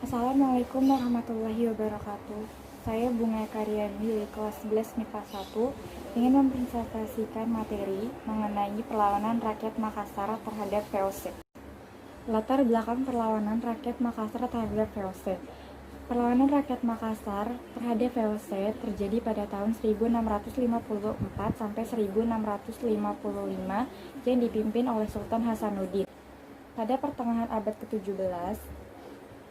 Assalamualaikum warahmatullahi wabarakatuh. Saya Bunga Karyani dari kelas 11 MIPA 1 ingin mempresentasikan materi mengenai perlawanan rakyat Makassar terhadap VOC. Latar belakang perlawanan rakyat Makassar terhadap VOC. Perlawanan rakyat Makassar terhadap VOC terjadi pada tahun 1654 sampai 1655 yang dipimpin oleh Sultan Hasanuddin. Pada pertengahan abad ke-17,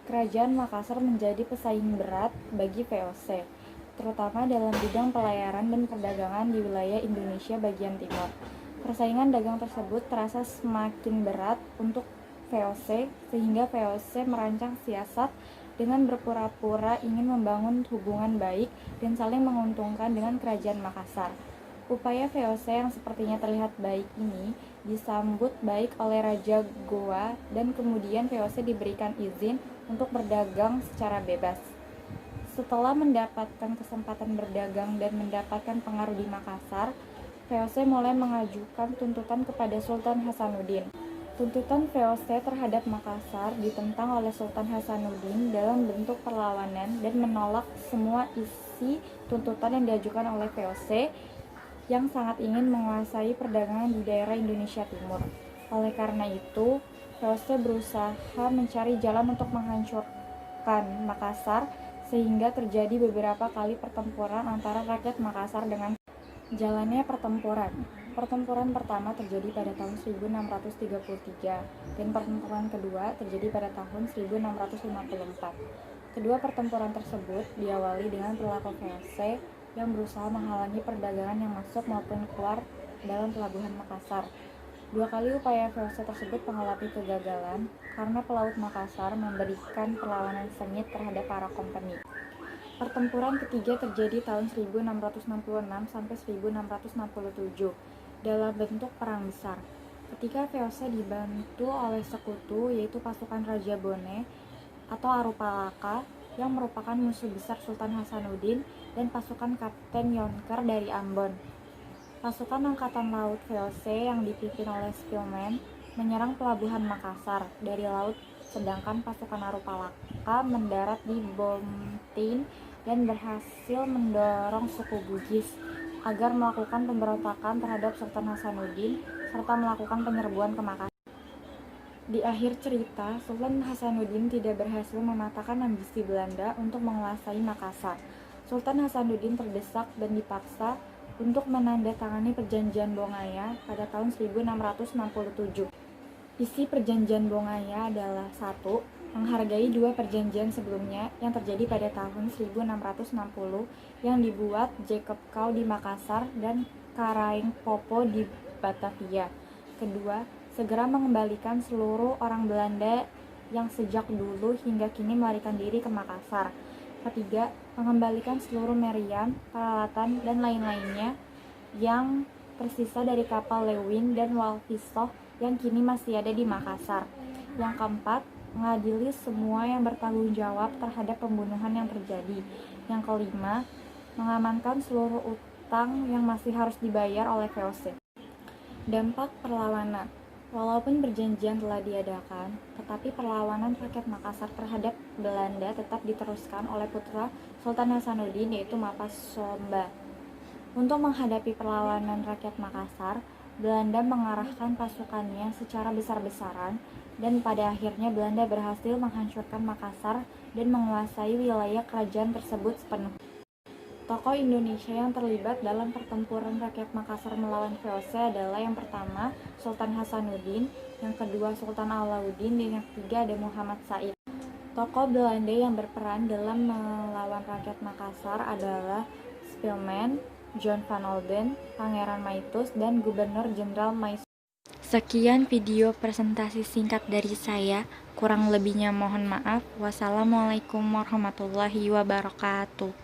Kerajaan Makassar menjadi pesaing berat bagi VOC, terutama dalam bidang pelayaran dan perdagangan di wilayah Indonesia bagian timur. Persaingan dagang tersebut terasa semakin berat untuk VOC, sehingga VOC merancang siasat dengan berpura-pura ingin membangun hubungan baik dan saling menguntungkan dengan Kerajaan Makassar. Upaya VOC yang sepertinya terlihat baik ini disambut baik oleh Raja Goa dan kemudian VOC diberikan izin untuk berdagang secara bebas. Setelah mendapatkan kesempatan berdagang dan mendapatkan pengaruh di Makassar, VOC mulai mengajukan tuntutan kepada Sultan Hasanuddin. Tuntutan VOC terhadap Makassar ditentang oleh Sultan Hasanuddin dalam bentuk perlawanan dan menolak semua isi tuntutan yang diajukan oleh VOC yang sangat ingin menguasai perdagangan di daerah Indonesia Timur. Oleh karena itu, VOC berusaha mencari jalan untuk menghancurkan Makassar sehingga terjadi beberapa kali pertempuran antara rakyat Makassar dengan jalannya pertempuran. Pertempuran pertama terjadi pada tahun 1633 dan pertempuran kedua terjadi pada tahun 1654. Kedua pertempuran tersebut diawali dengan perilaku VOC yang berusaha menghalangi perdagangan yang masuk maupun keluar dalam pelabuhan Makassar. Dua kali upaya VOC tersebut mengalami kegagalan karena pelaut Makassar memberikan perlawanan sengit terhadap para kompeni. Pertempuran ketiga terjadi tahun 1666 sampai 1667 dalam bentuk perang besar. Ketika VOC dibantu oleh sekutu yaitu pasukan Raja Bone atau Arupalaka yang merupakan musuh besar Sultan Hasanuddin dan pasukan Kapten Yonker dari Ambon. Pasukan Angkatan Laut VOC yang dipimpin oleh Spillman menyerang pelabuhan Makassar dari laut, sedangkan pasukan Arupalaka mendarat di Bomtin dan berhasil mendorong suku Bugis agar melakukan pemberontakan terhadap Sultan Hasanuddin serta melakukan penyerbuan ke Makassar. Di akhir cerita, Sultan Hasanuddin tidak berhasil mematahkan ambisi Belanda untuk menguasai Makassar. Sultan Hasanuddin terdesak dan dipaksa untuk menandatangani Perjanjian Bongaya pada tahun 1667. Isi Perjanjian Bongaya adalah 1. Menghargai dua perjanjian sebelumnya yang terjadi pada tahun 1660 yang dibuat Jacob Kau di Makassar dan Karaeng Popo di Batavia. Kedua, segera mengembalikan seluruh orang Belanda yang sejak dulu hingga kini melarikan diri ke Makassar. Ketiga, mengembalikan seluruh meriam, peralatan, dan lain-lainnya yang tersisa dari kapal Lewin dan Walvisoh yang kini masih ada di Makassar. Yang keempat, mengadili semua yang bertanggung jawab terhadap pembunuhan yang terjadi. Yang kelima, mengamankan seluruh utang yang masih harus dibayar oleh VOC. Dampak perlawanan. Walaupun perjanjian telah diadakan, tetapi perlawanan rakyat Makassar terhadap Belanda tetap diteruskan oleh putra Sultan Hasanuddin yaitu Mapas Somba. Untuk menghadapi perlawanan rakyat Makassar, Belanda mengarahkan pasukannya secara besar-besaran dan pada akhirnya Belanda berhasil menghancurkan Makassar dan menguasai wilayah kerajaan tersebut sepenuhnya. Tokoh Indonesia yang terlibat dalam pertempuran rakyat Makassar melawan VOC adalah yang pertama Sultan Hasanuddin, yang kedua Sultan Alauddin, dan yang ketiga ada Muhammad Said. Tokoh Belanda yang berperan dalam melawan rakyat Makassar adalah Spillman, John van Olden, Pangeran Maurits, dan Gubernur Jenderal Maisuar. Sekian video presentasi singkat dari saya, kurang lebihnya mohon maaf. Wassalamualaikum warahmatullahi wabarakatuh.